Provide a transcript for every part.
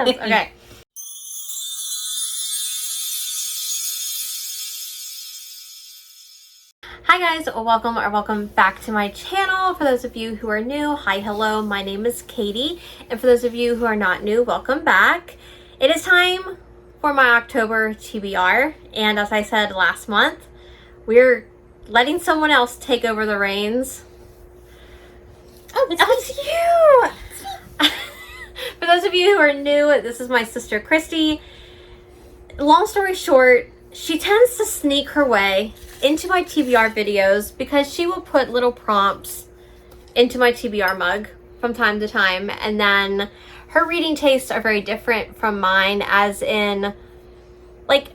Okay. Hi guys, welcome back to my channel. For those of you who are new, hi, hello, my name is Katie. And for those of you who are not new, welcome back. It is time for my October TBR. And as I said last month, we're letting someone else take over the reins. Oh, it's you! For those of you who are new, this is my sister Christy. Long story short, she tends to sneak her way into my TBR videos because she will put little prompts into my TBR mug from time to time, and then her reading tastes are very different from mine, as in, like,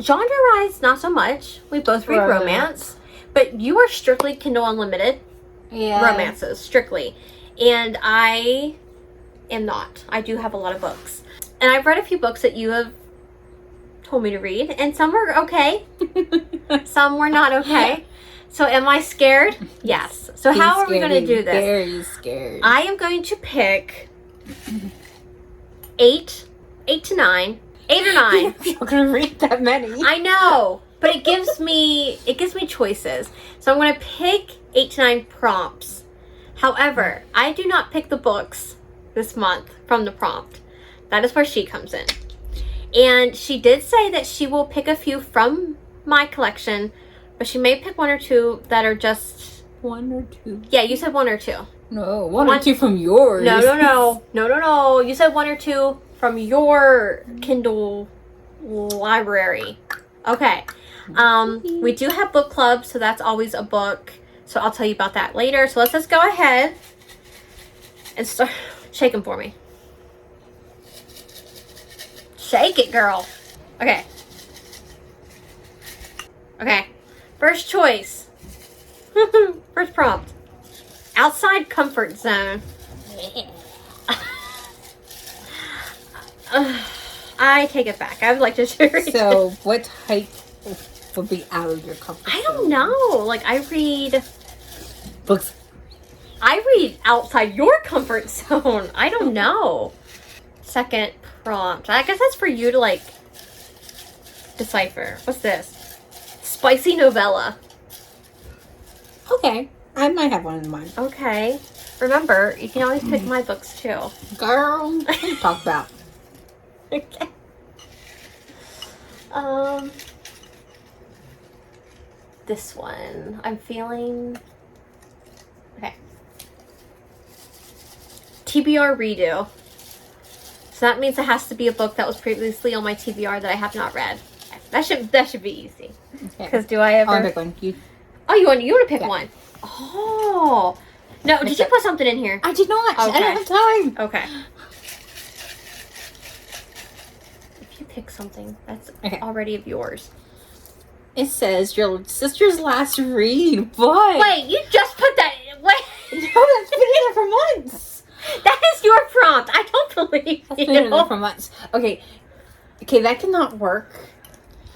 genre-wise, not so much. We both read romance, but you are strictly Kindle Unlimited romances, strictly, and I am not. I do have a lot of books, and I've read a few books that you have told me to read, and some were okay. Some were not okay. So am I scared? Yes. So how are we going to do this? Very scared. I am going to pick 8 to 9. 8 or 9. You're not going to read that many. I know, but it gives me choices. So I'm going to pick 8 to 9 prompts. However, I do not pick the books this month from the prompt. That is where she comes in. And she did say that she will pick a few from my collection, but she may pick 1 or 2 that are just... 1 or 2? Yeah, you said 1 or 2. No, 1 or 2 from yours. No. You said 1 or 2 from your Kindle library. Okay. We do have book clubs, so that's always a book. So I'll tell you about that later. So let's just go ahead and start shaking for me. Shake it, girl. Okay. First choice. First prompt. Outside comfort zone. I take it back. I would like to share. So, what type would be out of your comfort zone? I don't know. Like, I read books. I read outside your comfort zone. I don't know. Second prompt. I guess that's for you to, like, decipher. What's this? Spicy novella. Okay. I might have one in mind. Okay. Remember, you can always pick my books, too. Girl, what are you talking about? Okay. This one. I'm feeling... Okay. TBR redo. So that means it has to be a book that was previously on my TBR that I have not read. That should be easy. Because do I ever... I'll pick one. You want to pick one? Oh. No, did you put something in here? I did not. Okay. I don't have time. Okay. If you pick something, that's already of yours. It says your sister's last read. What? Wait, you just put that... Wait. No, that's been in there for months. That is your prompt. I don't believe That's been in there for months. Okay, that cannot work.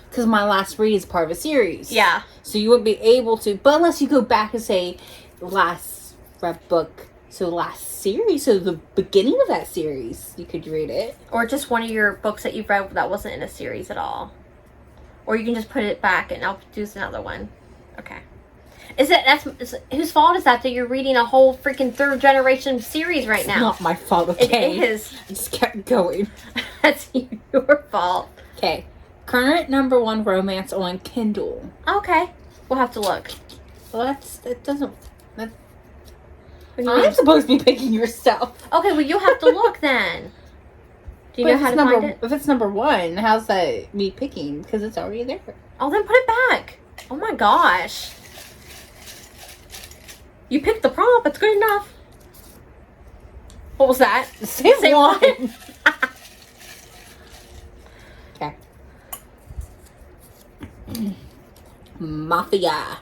Because my last read is part of a series. Yeah. So you wouldn't be able to, but unless you go back and say last read book, so last series, so the beginning of that series, you could read it. Or just one of your books that you've read that wasn't in a series at all. Or you can just put it back and I'll do another one. Okay. Whose fault is that you're reading a whole freaking 3rd generation series right now? It's not my fault, okay? It is. I just kept going. That's your fault. Okay. Current #1 romance on Kindle. Okay. We'll have to look. Well, I'm supposed to be picking your stuff. Okay, well, you'll have to look then. Do you know how to find it? If it's #1, how's that me picking? Because it's already there. Oh, then put it back. Oh my gosh. You picked the prompt. It's good enough. What was that? Same one. Okay. Mafia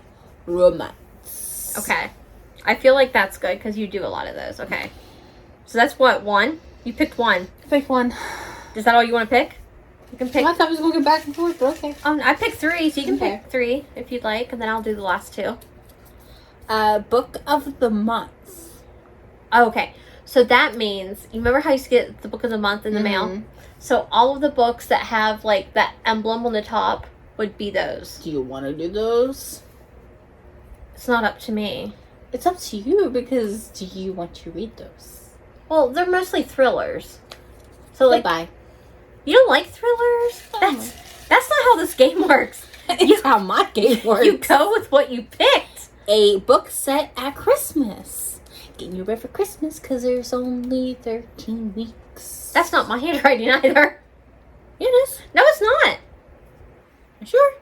romance. Okay. I feel like that's good because you do a lot of those. Okay. So that's what, 1? You picked 1. Pick one. Is that all you want to pick? You can pick. I thought I was going to go back and forth, but okay. I picked 3, so you can pick 3 if you'd like, and then I'll do the last 2. Book of the month. Oh, okay. So that means, you remember how you used to get the book of the month in the mail? So all of the books that have like that emblem on the top would be those. Do you want to do those? It's not up to me. It's up to you, because do you want to read those? Well, they're mostly thrillers. So like, Goodbye. you don't like thrillers? Oh. That's not how this game works. It's how my game works. You go with what you picked. A book set at Christmas. Getting you ready for Christmas because there's only 13 weeks. That's not my handwriting either. It is. No, it's not. Sure.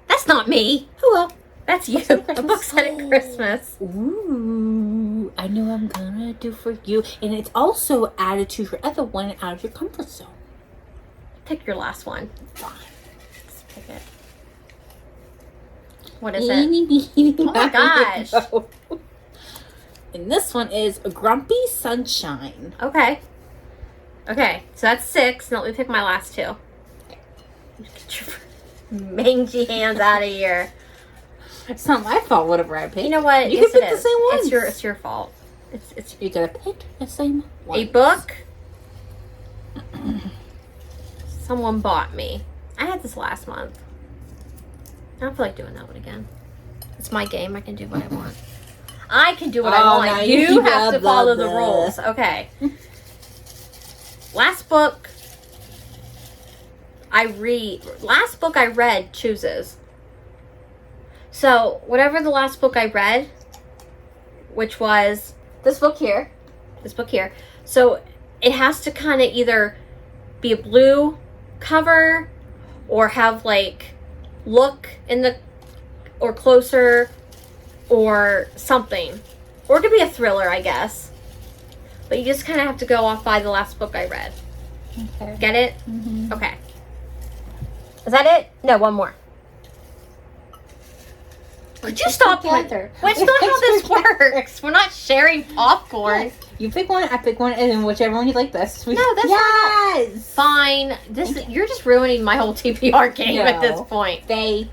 That's not me. Oh well. That's you. A book set at Christmas. Ooh, I know I'm gonna do for you. And it's also added to your other one out of your comfort zone. Pick your last one. Fine. Let's pick it. What is it? Oh my gosh. And this one is Grumpy Sunshine. Okay. Okay, so that's 6. Now let me pick my last 2. Get your mangy hands out of here. It's not my fault, whatever I pick. You know what? You Yes, can it pick the is. same ones. It's your fault. It's You're gonna pick the same one. a book someone bought me. I had this last month. I don't feel like doing that one again. It's my game. I can do what I want. I can do what I now want. you You have to blah, follow blah, the blah. rules. Okay. Last book I read chooses. So, whatever the last book I read, which was this book here. So, it has to kind of either be a blue cover or have like look in the or closer or something. Or it could be a thriller, I guess. But you just kind of have to go off by the last book I read. Okay. Get it? Mm-hmm. Okay. Is that it? No, one more. Could you stop together? That's not how this works. We're not sharing popcorn. You pick one, I pick one, and then whichever one you like best. No, that's yes. Fine. You're just ruining my whole TBR game at this No. point. They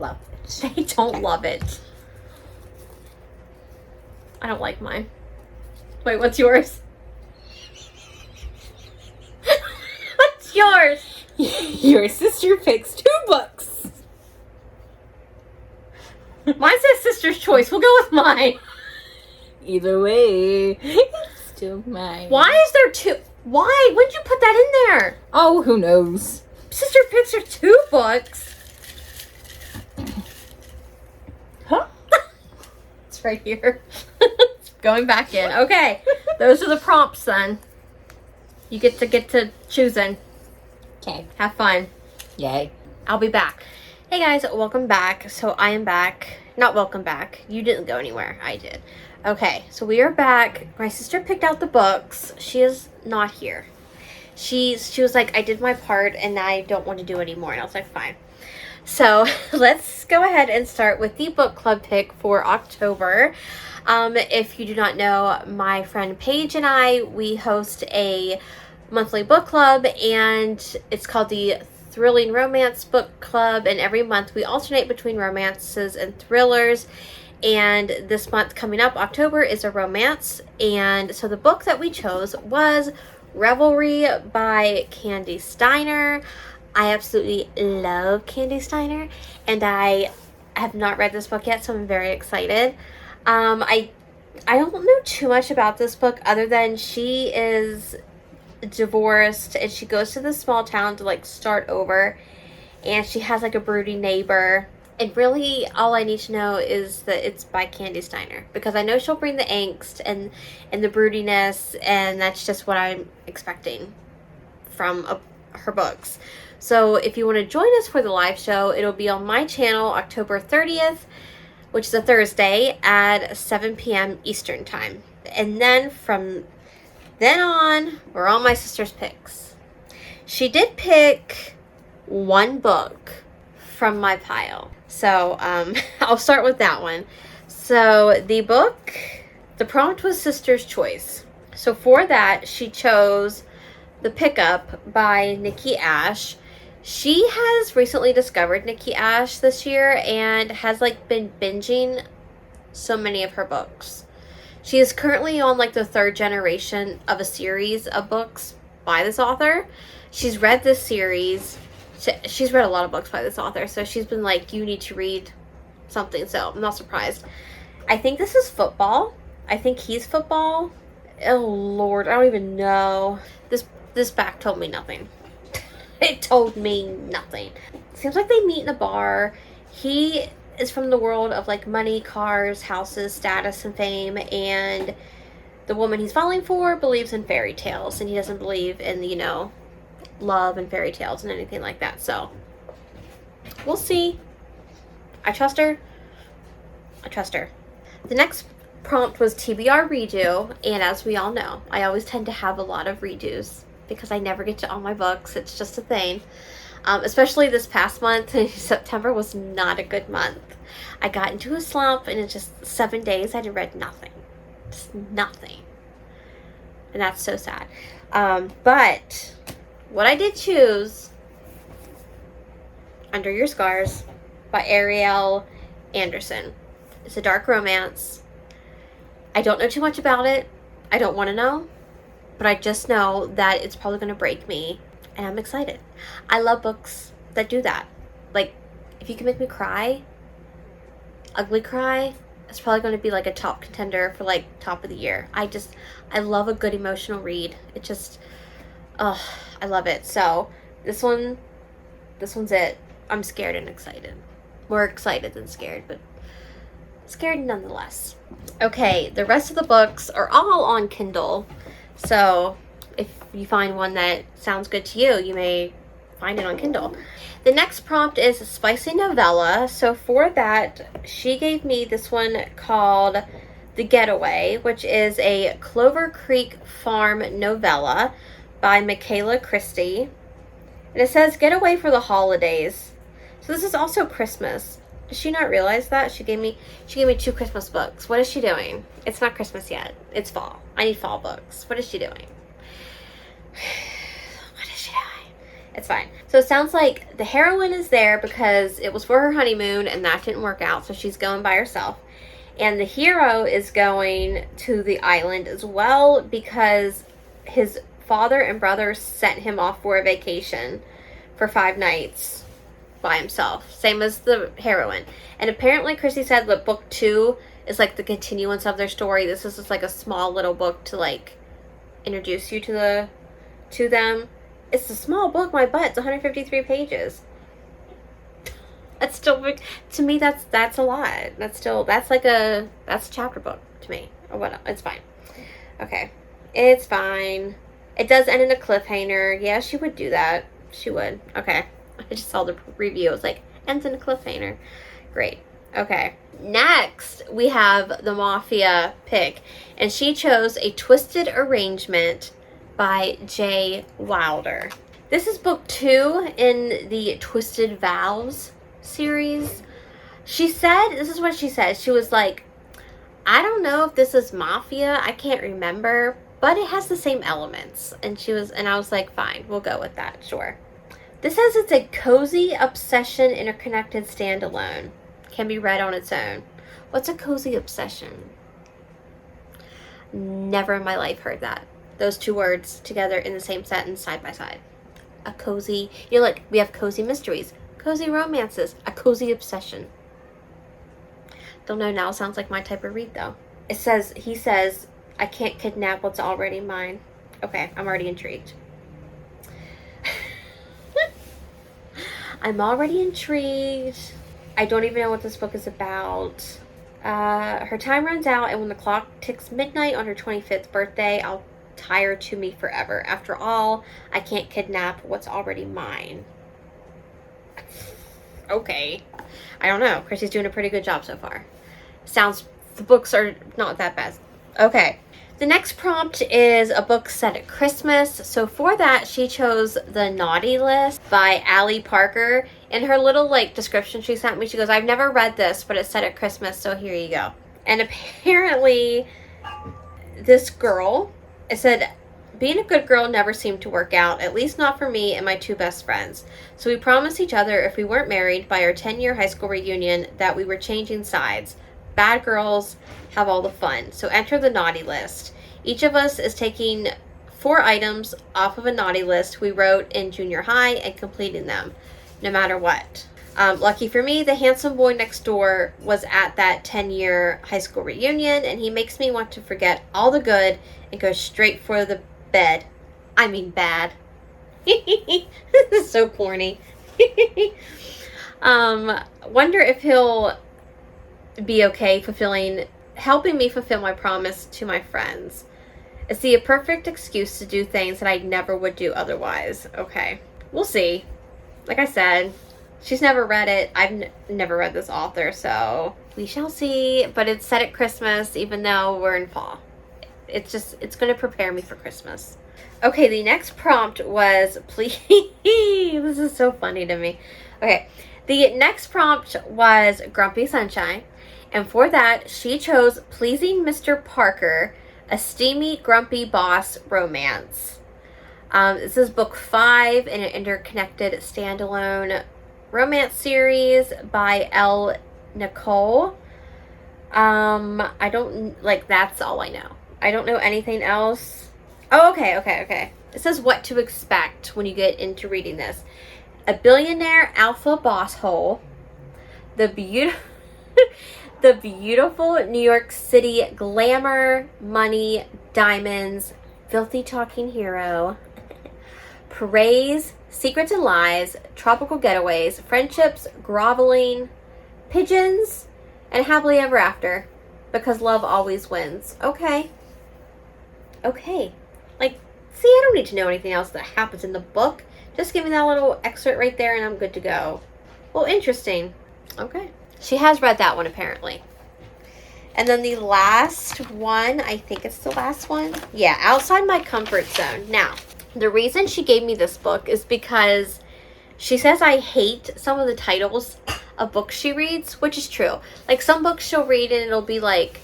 love it. They don't love it. I don't like mine. Wait, what's yours? What's yours? Your sister picks 2 books. Mine says Sister's Choice. We'll go with mine. Either way, it's still mine. Why is there 2? Why? When did you put that in there? Oh, who knows? Sister picks her 2 books. Huh? It's right here. It's going back in. Okay. Those are the prompts then. You get to choosing. Okay. Have fun. Yay. I'll be back. Hey guys, welcome back. So I am back. Not welcome back. You didn't go anywhere. I did. Okay, so we are back. My sister picked out the books. She is not here. She was like, I did my part and I don't want to do anymore. And I was like, fine. So let's go ahead and start with the book club pick for October. If you do not know, my friend Paige and I, we host a monthly book club, and it's called the Thrilling Romance Book Club, and every month we alternate between romances and thrillers. And this month coming up, October, is a romance. And so the book that we chose was Revelry by Candy Steiner. I absolutely love Candy Steiner, and I have not read this book yet, so I'm very excited. I don't know too much about this book other than she is divorced and she goes to this small town to like start over, and she has like a broody neighbor, and really all I need to know is that it's by Candy Steiner, because I know she'll bring the angst and the broodiness, and that's just what I'm expecting from her books. So if you want to join us for the live show, it'll be on my channel October 30th, which is a Thursday at 7 p.m. Eastern time. And then from then on, we're on my sister's picks. She did pick one book from my pile. So I'll start with that one. So the prompt was Sister's Choice. So for that, she chose The Pickup by Nikki Ash. She has recently discovered Nikki Ash this year and has like been binging so many of her books. She is currently on like the third generation of a series of books by this author. She's read this series. She's read a lot of books by this author, so she's been like, you need to read something, so I'm not surprised. I think this is football. I think he's football. Oh Lord, I don't even know. This back told me nothing. It told me nothing. Seems like they meet in a bar. He is from the world of like money, cars, houses, status, and fame, and the woman he's falling for believes in fairy tales, and he doesn't believe in, you know, love and fairy tales and anything like that. So we'll see. I trust her. I trust her. The next prompt was TBR redo, and as we all know, I always tend to have a lot of redos because I never get to all my books. It's just a thing. Especially this past month. September was not a good month. I got into a slump, and in just 7 days I had read nothing. Just nothing. And that's so sad. But what I did choose, Under Your Scars by Ariel Anderson. It's a dark romance. I don't know too much about it. I don't want to know. But I just know that it's probably going to break me. And I'm excited. I love books that do that. Like, if you can make me cry, ugly cry, it's probably going to be like a top contender for like top of the year. I love a good emotional read. It just, I love it. So this one's it. I'm scared and excited. More excited than scared, but scared nonetheless. Okay, the rest of the books are all on Kindle. So if you find one that sounds good to you, you may find it on Kindle. The next prompt is a spicy novella. So for that, she gave me this one called The Getaway, which is a Clover Creek Farm novella by Michaela Christie. And it says, get away for the holidays. So this is also Christmas. Does she not realize that? She gave me 2 Christmas books. What is she doing? It's not Christmas yet. It's fall. I need fall books. What is she doing? What is she doing? It's fine. So it sounds like the heroine is there because it was for her honeymoon and that didn't work out, so she's going by herself. And the hero is going to the island as well because his father and brother sent him off for a vacation for 5 nights by himself. Same as the heroine. And apparently Chrissy said that book 2 is like the continuance of their story. This is just like a small little book to like introduce you to them. It's a small book, my butt. It's 153 pages. That's still, to me, that's a lot. That's a chapter book to me. Or what? It's fine. Okay. It's fine. It does end in a cliffhanger. Yeah, she would do that. She would. Okay. I just saw the review. It was like, ends in a cliffhanger. Great. Okay. Next, we have the Mafia pick. And she chose A Twisted Arrangement by Jay Wilder. This is book 2 in the Twisted Vows series. She said, this is what she said. She was like, I don't know if this is Mafia. I can't remember. But it has the same elements. And I was like, fine, we'll go with that. Sure. This says it's a cozy obsession interconnected standalone. Can be read on its own. What's a cozy obsession? Never in my life heard that. Those 2 words together in the same sentence side by side. A cozy, like, we have cozy mysteries, cozy romances, a cozy obsession. Don't know now, sounds like my type of read though. He says, I can't kidnap what's already mine. Okay, I'm already intrigued. I'm already intrigued. I don't even know what this book is about. Her time runs out, and when the clock ticks midnight on her 25th birthday, I'll tie her to me forever. After all, I can't kidnap what's already mine. Okay. I don't know. Chrissy's doing a pretty good job so far. The books are not that bad. Okay. The next prompt is a book set at Christmas. So for that, she chose The Naughty List by Allie Parker. In her little like description she sent me, she goes, I've never read this, but it's set at Christmas, so here you go. And apparently this girl, it said, being a good girl never seemed to work out, at least not for me and my 2 best friends. So we promised each other if we weren't married by our 10-year high school reunion that we were changing sides. bad girls have all the fun. So enter the naughty list. Each of us is taking 4 items off of a naughty list we wrote in junior high and completing them, no matter what. Lucky for me, the handsome boy next door was at that 10-year high school reunion, and he makes me want to forget all the good and go straight for the bed. I mean bad. This is so corny. Wonder if he'll be okay helping me fulfill my promise to my friends. Is he a perfect excuse to do things that I never would do otherwise? Okay, we'll see. Like I said, she's never read it. I've never read this author, so we shall see. But it's set at Christmas, even though we're in fall. It's going to prepare me for Christmas. Okay, the next prompt was, please. This is so funny to me. Okay, the next prompt was Grumpy Sunshine. And for that, she chose Pleasing Mr. Parker, a steamy, grumpy boss romance. This is book 5 in an interconnected standalone romance series by L. Nicole. That's all I know. I don't know anything else. Oh, okay. It says what to expect when you get into reading this. A billionaire alpha boss hole. The beautiful New York City glamour, money, diamonds, filthy talking hero, parades, secrets and lies, tropical getaways, friendships, groveling, pigeons, and happily ever after, because love always wins. Okay. See, I don't need to know anything else that happens in the book. Just give me that little excerpt right there and I'm good to go. Well, interesting. Okay. She has read that one, apparently. And then the last one, I think it's the last one. Yeah, Outside My Comfort Zone. Now, the reason she gave me this book is because she says I hate some of the titles of books she reads, which is true. Like, some books she'll read and it'll be like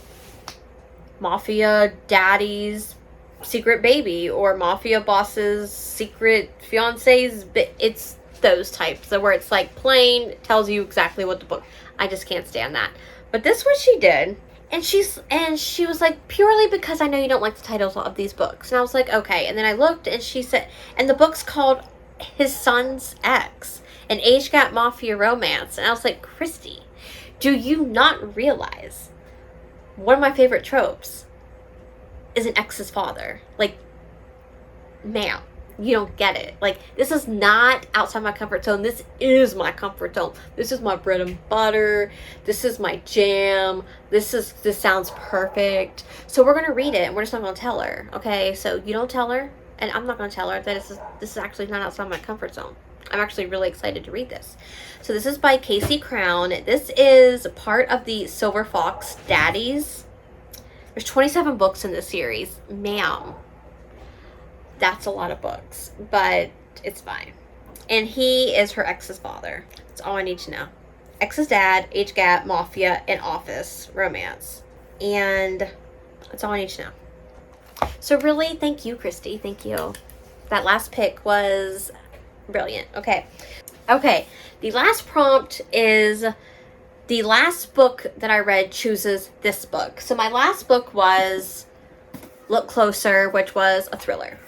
Mafia Daddy's Secret Baby or Mafia Boss's Secret Fiance's. It's those types where it's like plain, tells you exactly what the book. I just can't stand that. But this one she did. And she was like, purely because I know you don't like the titles of these books. And I was like, okay. And then I looked and she said, and the book's called His Son's Ex, an age gap mafia romance. And I was like, Christy, do you not realize one of my favorite tropes is an ex's father? Like, ma'am, you don't get it. Like, this is not outside my comfort zone. This is my comfort zone. This is my bread and butter. This is my jam. This sounds perfect. So we're going to read it and we're just not going to tell her. Okay. So you don't tell her and I'm not going to tell her that this is actually not outside my comfort zone. I'm actually really excited to read this. So this is by Casey Crown. This is part of the Silver Fox Daddies. There's 27 books in this series. Ma'am. That's a lot of books, but it's fine. And he is her ex's father. That's all I need to know. Ex's dad, age gap, mafia, and office romance. And that's all I need to know. So really, thank you, Christy. Thank you. That last pick was brilliant. Okay. The last prompt is the last book that I read chooses this book. So my last book was Look Closer, which was a thriller.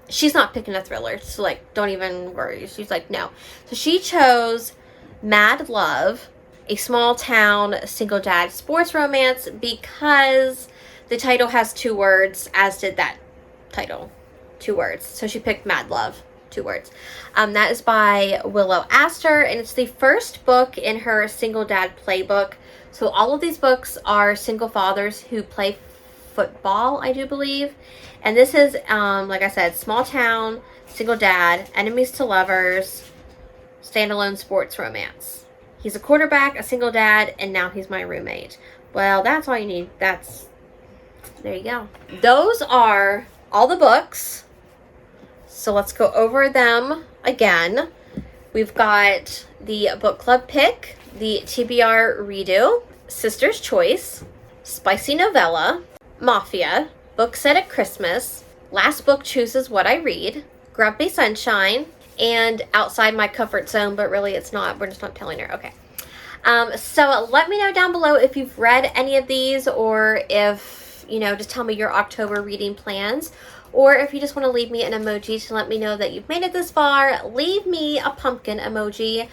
She's not picking a thriller, so like, don't even worry. She's like, no. So she chose Mad Love, a small town single dad sports romance, because the title has 2 words, as did that title. 2 words. So she picked Mad Love, 2 words. That is by Willow Astor, and it's the first book in her single dad playbook. So all of these books are single fathers who play football, I do believe. And this is, like I said, small town, single dad, enemies to lovers, standalone sports romance. He's a quarterback, a single dad, and now he's my roommate. Well, that's all you need. There you go. Those are all the books. So let's go over them again. We've got the book club pick, the TBR redo, Sister's Choice, Spicy Novella, Mafia, Book Set at Christmas, Last Book Chooses What I Read, Grumpy Sunshine, and Outside My Comfort Zone, but really it's not. We're just not telling her. Okay. So let me know down below if you've read any of these, or if, just tell me your October reading plans. Or if you just want to leave me an emoji to let me know that you've made it this far, leave me a pumpkin emoji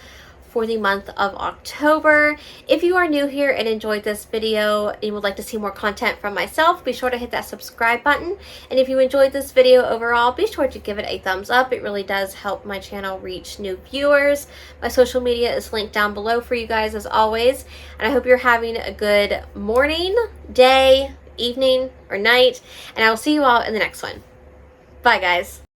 for the month of October. If you are new here and enjoyed this video and would like to see more content from myself, be sure to hit that subscribe button. And if you enjoyed this video overall, be sure to give it a thumbs up. It really does help my channel reach new viewers. My social media is linked down below for you guys as always. And I hope you're having a good morning, day, evening, or night. And I will see you all in the next one. Bye, guys.